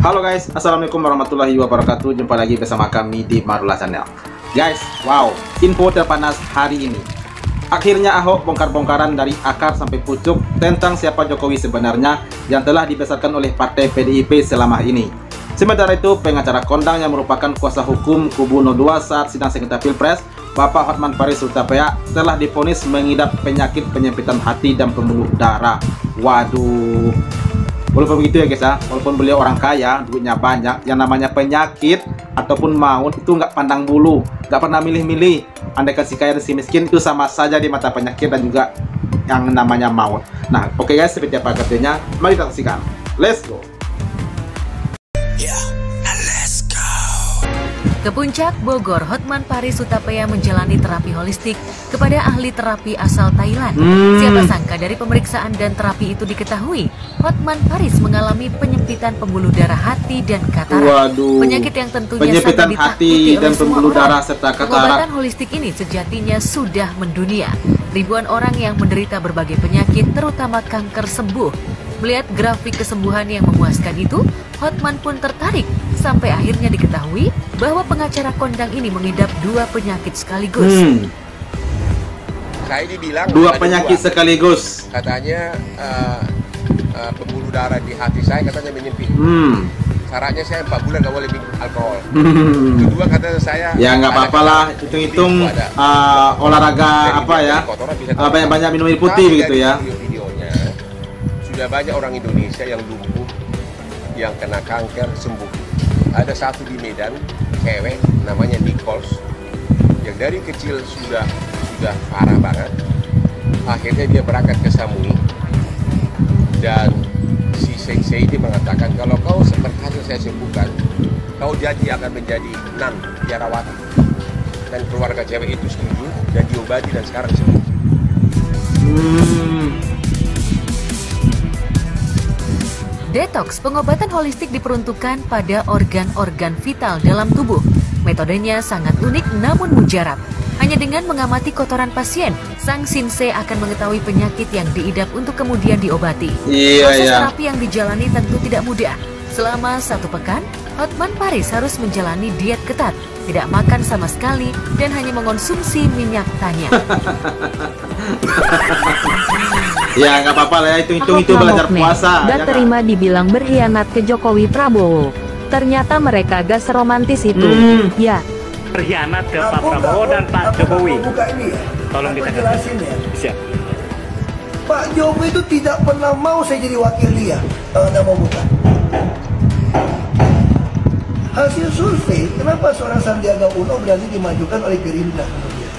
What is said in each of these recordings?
Halo guys, assalamualaikum warahmatullahi wabarakatuh. Jumpa lagi bersama kami di Marula Channel. Guys, wow, info terpanas hari ini. Akhirnya Ahok bongkar-bongkaran dari akar sampai pucuk tentang siapa Jokowi sebenarnya yang telah dibesarkan oleh partai PDIP selama ini. Sementara itu, pengacara kondang yang merupakan kuasa hukum kubu 02 saat sidang sengketa Pilpres, Bapak Hotman Paris Hutapea, telah divonis mengidap penyakit penyempitan hati dan pembuluh darah. Waduh. Walaupun begitu ya guys ya, walaupun beliau orang kaya, duitnya banyak, yang namanya penyakit ataupun maut itu nggak pandang bulu, nggak pernah milih-milih. Andai si kaya dan si miskin itu sama saja di mata penyakit dan juga yang namanya maut. Nah, oke guys, seperti apa katanya, mari kita saksikan. Let's go. Ke Puncak Bogor, Hotman Paris Hutapea menjalani terapi holistik kepada ahli terapi asal Thailand. Siapa sangka dari pemeriksaan dan terapi itu diketahui, Hotman Paris mengalami penyempitan pembuluh darah hati dan katarak. Waduh. Penyakit yang tentunya penyempitan sangat hati ditakuti dan oleh semua pembuluh darah orang. serta katarak. Pengobatan holistik ini sejatinya sudah mendunia. Ribuan orang yang menderita berbagai penyakit, terutama kanker, sembuh. Melihat grafik kesembuhan yang memuaskan itu, Hotman pun tertarik sampai akhirnya diketahui bahwa pengacara kondang ini mengidap dua penyakit sekaligus. Saya dibilang Dua penyakit sekaligus. Katanya pembuluh darah di hati saya katanya menyempit. Syaratnya saya 4 bulan nggak boleh minum alkohol. Kedua katanya saya Ya nggak apa-apa lah, hitung-hitung olahraga apa ya, banyak-banyak minum air putih begitu ya. Videonya sudah banyak orang Indonesia yang lumpuh, yang kena kanker sembuh. Ada satu di Medan, cewek namanya Nichols, yang dari kecil sudah parah banget. Akhirnya dia berangkat ke Samui dan si sensei ini mengatakan, kalau kau berhasil saya sembuhkan, kau janji akan menjadi nun biarawati. Dan keluarga cewek itu setuju dan diobati dan sekarang sembuh. Detox, pengobatan holistik diperuntukkan pada organ-organ vital dalam tubuh. Metodenya sangat unik namun mujarab. Hanya dengan mengamati kotoran pasien, sang sensei akan mengetahui penyakit yang diidap untuk kemudian diobati. Proses terapi yang dijalani tentu tidak mudah. Selama 1 pekan, Hotman Paris harus menjalani diet ketat, tidak makan sama sekali, dan hanya mengonsumsi minyak tanya. Ya nggak apa-apa lah ya, hitung-hitung itu belajar puasa. Gak terima dibilang berkhianat ke Jokowi Prabowo. Ternyata mereka gak seromantis itu. Ya. Berkhianat ke Pak Prabowo dan Pak Jokowi. Buka ini ya. Tolong jelasin ya. Siap. Pak Jokowi itu tidak pernah mau saya jadi wakil dia. Kalau Anda mau buka. Hasil survei, kenapa seorang Sandiaga Uno berani dimajukan oleh Gerindra kemudian?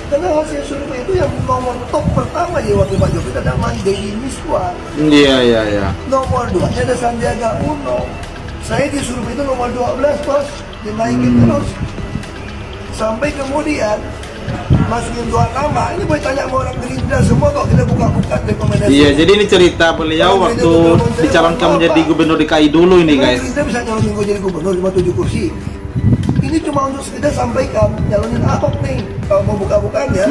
Karena hasil survei itu yang nomor top pertama jadi wakil Pak Jokowi adalah Deddy Miswar. Iya. Nomor 2 ada Sandiaga Uno. Saya di survei itu nomor 12 bos, dinaikin terus. Sampai kemudian masukin 2 nama. Ini boleh tanya sama orang Gerindra semua kok, kita buka-buka rekomendasi. Iya, jadi ini cerita beliau waktu dicalonkan menjadi gubernur DKI dulu ini guys. Kita bisa nyalonin gue jadi gubernur 57 kursi. Ini cuma untuk sekedar sampaikan nyalonin Ahok nih. Kalau mau buka-bukaan ya.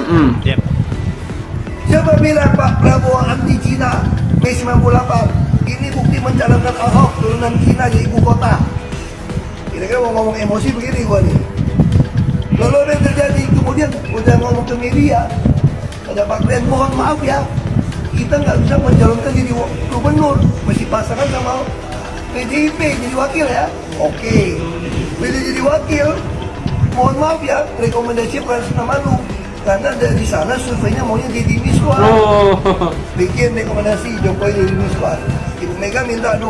Siapa bilang Pak Prabowo anti Cina Mei 98? Ini bukti mencalonkan Ahok turunan Cina jadi ibu kota. Kira-kira mau ngomong emosi begini gua nih. Lalu apa yang terjadi? Kemudian udah ngomong ke media, ada Pak Glenn, mohon maaf ya, kita nggak bisa mencalonkan jadi gubernur, mesti pasangan sama PDIP jadi wakil ya. Oke, bila jadi wakil, mohon maaf ya, rekomendasi Prasetya Malu, karena dari sana surveinya maunya Deddy Miswar. Bikin rekomendasi Jokowi Deddy Miswar. Ibu Mega minta 2.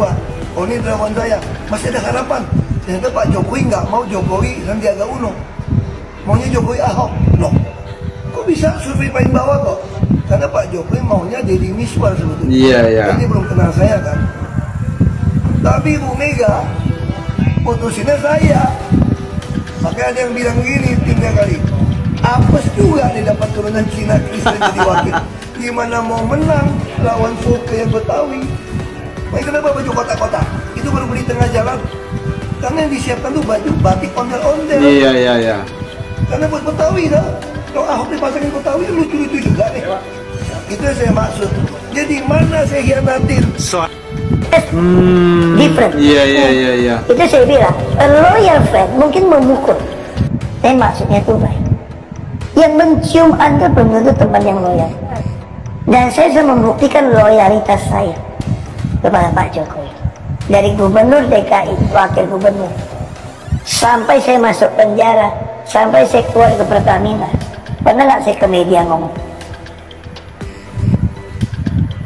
Oh ini drawan saya, masih ada harapan. Ternyata Pak Jokowi nggak mau Jokowi Sandiaga Uno, maunya Jokowi Ahok. Loh, kok bisa survei paling bawah kok? Karena Pak Jokowi maunya Deddy Miswar sebetulnya. Iya. Jadi belum kenal saya kan. Tapi Ibu Mega putusinnya saya. Makanya ada yang bilang gini timnya kali, apes juga nih dapat turunan Cina Kristen jadi wakil. Gimana mau menang lawan Foke yang Betawi? Makanya kenapa baju kotak-kotak? Itu baru beli tengah jalan. Karena yang disiapkan tuh baju batik ondel-ondel. Iya. Karena buat Betawi dah. Kalau Ahok dipasangin Betawi lucu-lucu juga nih. Itu yang saya maksud. Jadi mana saya hianatin? Different. Iya. Itu saya bilang, a loyal friend mungkin memukul, tapi maksudnya itu baik. Yang mencium Anda belum tentu teman yang loyal. Dan saya sudah membuktikan loyalitas saya kepada Pak Jokowi. Dari gubernur DKI, wakil gubernur, sampai saya masuk penjara, sampai saya keluar ke Pertamina. Pernah nggak saya ke media ngomong?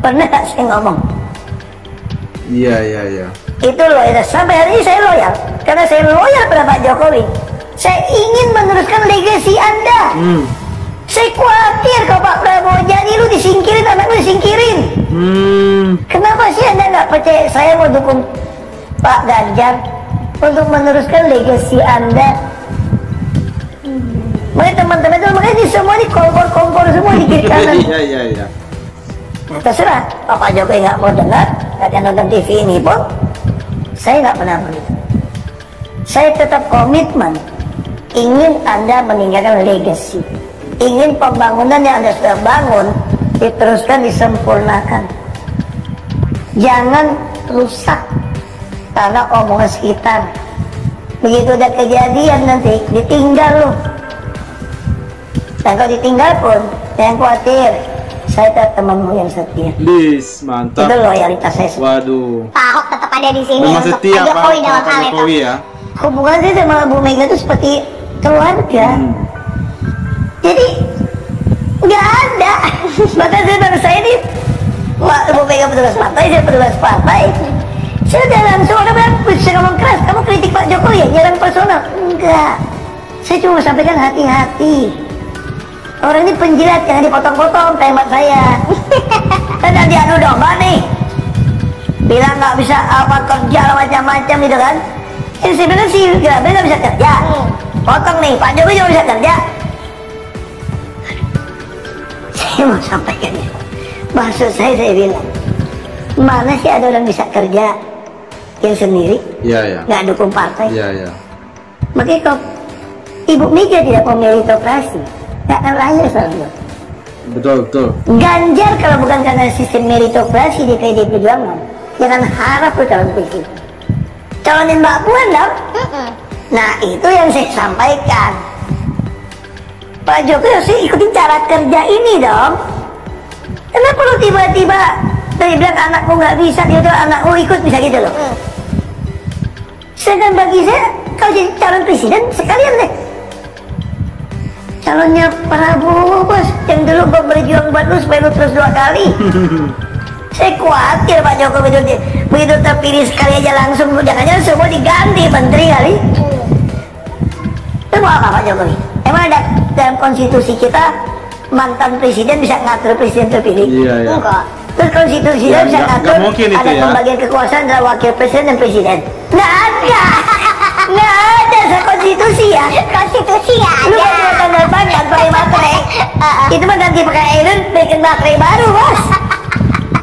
Pernah nggak saya ngomong? Iya. Itu loyalitas. Sampai hari ini saya loyal, karena saya loyal pada Pak Jokowi. Saya ingin meneruskan legasi Anda. Saya khawatir kalau Pak Prabowo jadi lu disingkirin, anak lu disingkirin. Kenapa sih Anda nggak percaya saya mau dukung Pak Ganjar untuk meneruskan legasi Anda? Makanya teman-teman itu, makanya ini semua ini kompor semua di kiri kanan. Iya. Nah, terserah, Pak Jokowi nggak mau dengar, nggak nonton TV ini pun, saya nggak pernah begitu. Saya tetap komitmen, ingin Anda meninggalkan legacy, ingin pembangunan yang Anda sudah bangun diteruskan, disempurnakan. Jangan rusak karena omongan sekitar. Begitu ada kejadian nanti ditinggal loh. Dan kalau ditinggal pun jangan khawatir, saya tetap temanmu yang setia. Mantap. Itu loyalitas saya. Waduh. Pak Ahok tetap ada di sini Memang untuk setia Pak Jokowi Pak dalam hal itu. Jokowi ya. Hubungan saya sama Bu Mega itu seperti keluarga. Jadi nggak ada. Bahkan saya ini, Bu Mega petugas partai, saya petugas partai. Saya udah langsung orang bilang, saya ngomong keras, kamu kritik Pak Jokowi ya, nyerang personal. Enggak. Saya cuma sampaikan hati-hati. Orang ini penjilat, jangan dipotong-potong tembak saya. Dan nanti anu domba nih, bilang nggak bisa apa kerja macam-macam gitu kan. Ini sebenarnya sih nggak bisa kerja. Potong nih, Pak Jokowi juga bisa kerja. Saya mau sampaikan ya. Maksud saya bilang, mana sih ada orang bisa kerja yang sendiri, Iya. nggak dukung partai. Iya. Makanya kalau Ibu Mega tidak mau meritokrasi, nggak akan lahir selalu. Betul. Ganjar kalau bukan karena sistem meritokrasi di PD Perjuangan, jangan harap tuh calon presiden. Calonin Mbak Puan dong. Nah itu yang saya sampaikan. Pak Jokowi harus ikutin cara kerja ini dong. Kenapa lu tiba-tiba dari bilang anakku nggak bisa, dia tuh anakku ikut bisa gitu loh. Sedangkan bagi saya, kalau jadi calon presiden sekalian deh. Calonnya Prabowo bos, yang dulu gue berjuang buat lu supaya lu terus 2 kali. Saya khawatir Pak Jokowi itu begitu terpilih sekali aja langsung, jangan-jangan semua diganti menteri kali. Itu mau apa Pak Jokowi? Emang ada dalam konstitusi kita mantan presiden bisa ngatur presiden terpilih? Iya. Enggak. Terus konstitusi Ya, bisa ngatur ada ya. pembagian kekuasaan antara wakil presiden dan presiden? Nggak ada. Nggak ada konstitusi ya. Konstitusi ya Lu ada. kan tanda tangan pakai baterai. Itu mah ganti pakai iron, bikin baterai baru bos.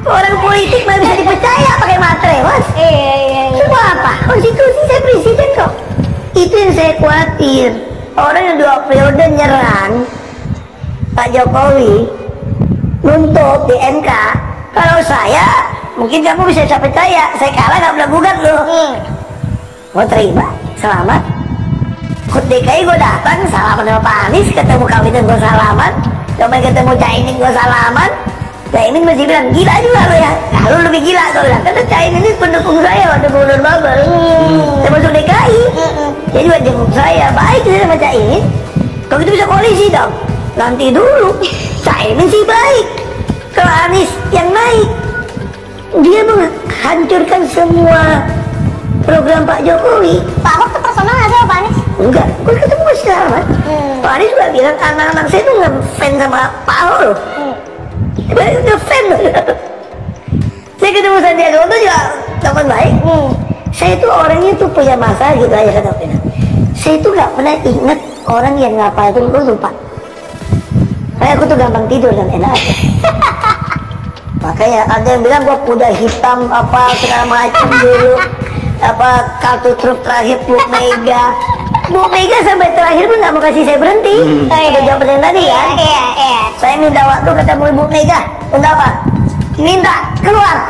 Orang politik nggak bisa dipercaya pakai baterai bos. Semua apa? Konstitusi, saya presiden kok. Itu yang saya khawatir. Orang yang 2 periode nyerang Pak Jokowi nuntut di MK. Kalau saya, mungkin kamu bisa percaya, saya kalah nggak pernah gugat loh. Mau terima, selamat. Hut DKI gue datang, salaman sama Pak Anies, ketemu kawinan gue salaman, coba ketemu Caimin gue salaman. Caimin masih bilang, gila juga lo ya. Nah, lu lebih gila gue bilang, karena Caimin ini pendukung saya waktu gubernur Babel. Saya masuk DKI, jadi buat jenguk saya, baik saya sama Caimin. Kalau gitu bisa koalisi dong. Nanti dulu, Caimin sih baik. Kalau Anies yang naik, dia menghancurkan semua program Pak Jokowi. Pak Ahok tuh personal nggak sih Pak Anies? Enggak, gue ketemu masih salaman. Pak Anies juga bilang anak-anak saya tuh ngefans sama Pak Ahok loh. Ngefans loh. Saya ketemu Sandiaga Uno juga teman baik. Saya tuh orangnya tuh punya masalah gitu aja kata Pena. Saya tuh nggak pernah inget orang yang ngapal itu gue lupa. Kayak aku tuh gampang tidur dan enak aja. Makanya ada yang bilang gua kuda hitam apa segala macam dulu, apa kartu truk terakhir Bu Mega. Bu Mega sampai terakhir pun nggak mau kasih saya berhenti. Udah jawab yang tadi kan? Iya. Saya minta waktu ketemu Ibu Mega. Untuk apa? minta keluar.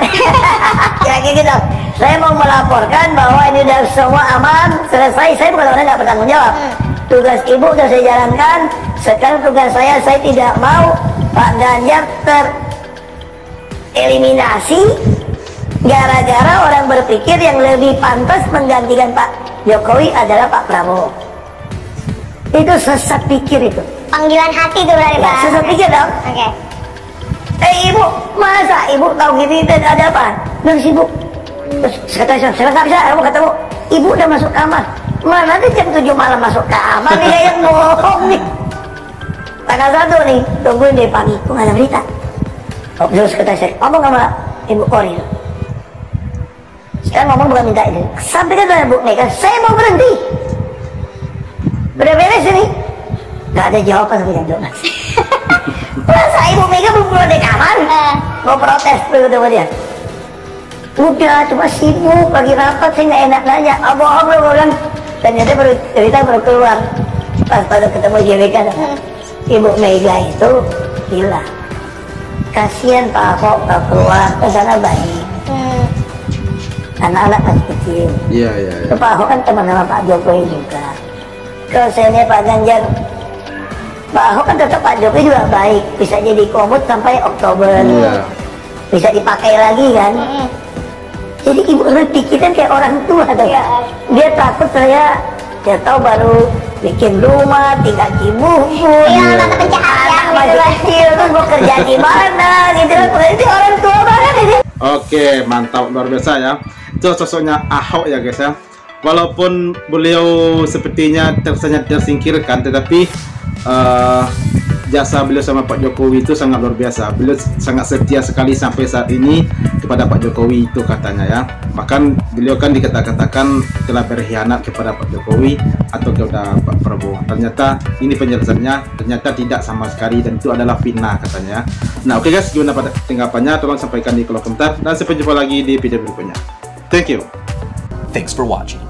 Kira-kira gitu. Saya mau melaporkan bahwa ini udah semua aman, selesai. Saya bukan orang nggak bertanggung jawab. Tugas ibu sudah saya jalankan. Sekarang tugas saya tidak mau Pak Ganjar tereliminasi gara-gara orang berpikir yang lebih pantas menggantikan Pak Jokowi adalah Pak Prabowo. Itu sesat pikir itu. Panggilan hati itu berarti Pak. Sesat pikir dong. Oke. Ibu, masa ibu tahu gini dan ada apa? Dan sibuk. Terus kata saya nggak bisa, kamu ketemu. Ibu udah masuk kamar. Mana nanti jam 7 malam masuk kamar nih yang bohong nih. Tanggal 1 nih, tungguin deh pagi, kok nggak ada berita. Oh, terus kata saya, ngomong sama Ibu Koril. Sekarang ngomong bukan minta ini. Sampai kata Bu Mega, saya mau berhenti. Udah beres ini. Nggak ada jawaban sampai jam 12. Masa Ibu Mega belum keluar dari kamar? Mau protes begitu sama dia. Udah, cuma sibuk lagi rapat, saya nggak enak nanya. Bohong lu kan. Ternyata cerita baru keluar. Pas pada ketemu JWK, Ibu Mega itu gila. Kasihan Pak Ahok nggak keluar, ke sana baik. Anak-anak masih kecil. Iya. Pak Ahok kan teman sama Pak Jokowi juga. Kalau saya lihat Pak Ganjar, Pak Ahok kan tetap Pak Jokowi juga baik, bisa jadi komut sampai Oktober, bisa dipakai lagi kan. Jadi ibu pikirkan kayak orang tua tuh. Dia takut saya tahu baru bikin rumah, tinggal Cibubur, anak masih kecil, terus mau kerja di mana gitu kan. Itu orang tua banget ini. Oke, mantap, luar biasa ya. Itu sosoknya Ahok ya guys ya. Walaupun beliau sepertinya tersingkirkan, tetapi jasa beliau sama Pak Jokowi itu sangat luar biasa. Beliau sangat setia sekali sampai saat ini kepada Pak Jokowi itu katanya ya. Bahkan beliau kan dikatakan telah berkhianat kepada Pak Jokowi atau kepada Pak Prabowo. Ternyata ini penjelasannya, ternyata tidak sama sekali dan itu adalah fitnah katanya. Nah oke guys, gimana tanggapannya? Tolong sampaikan di kolom komentar dan sampai jumpa lagi di video berikutnya. Thank you. Thanks for watching.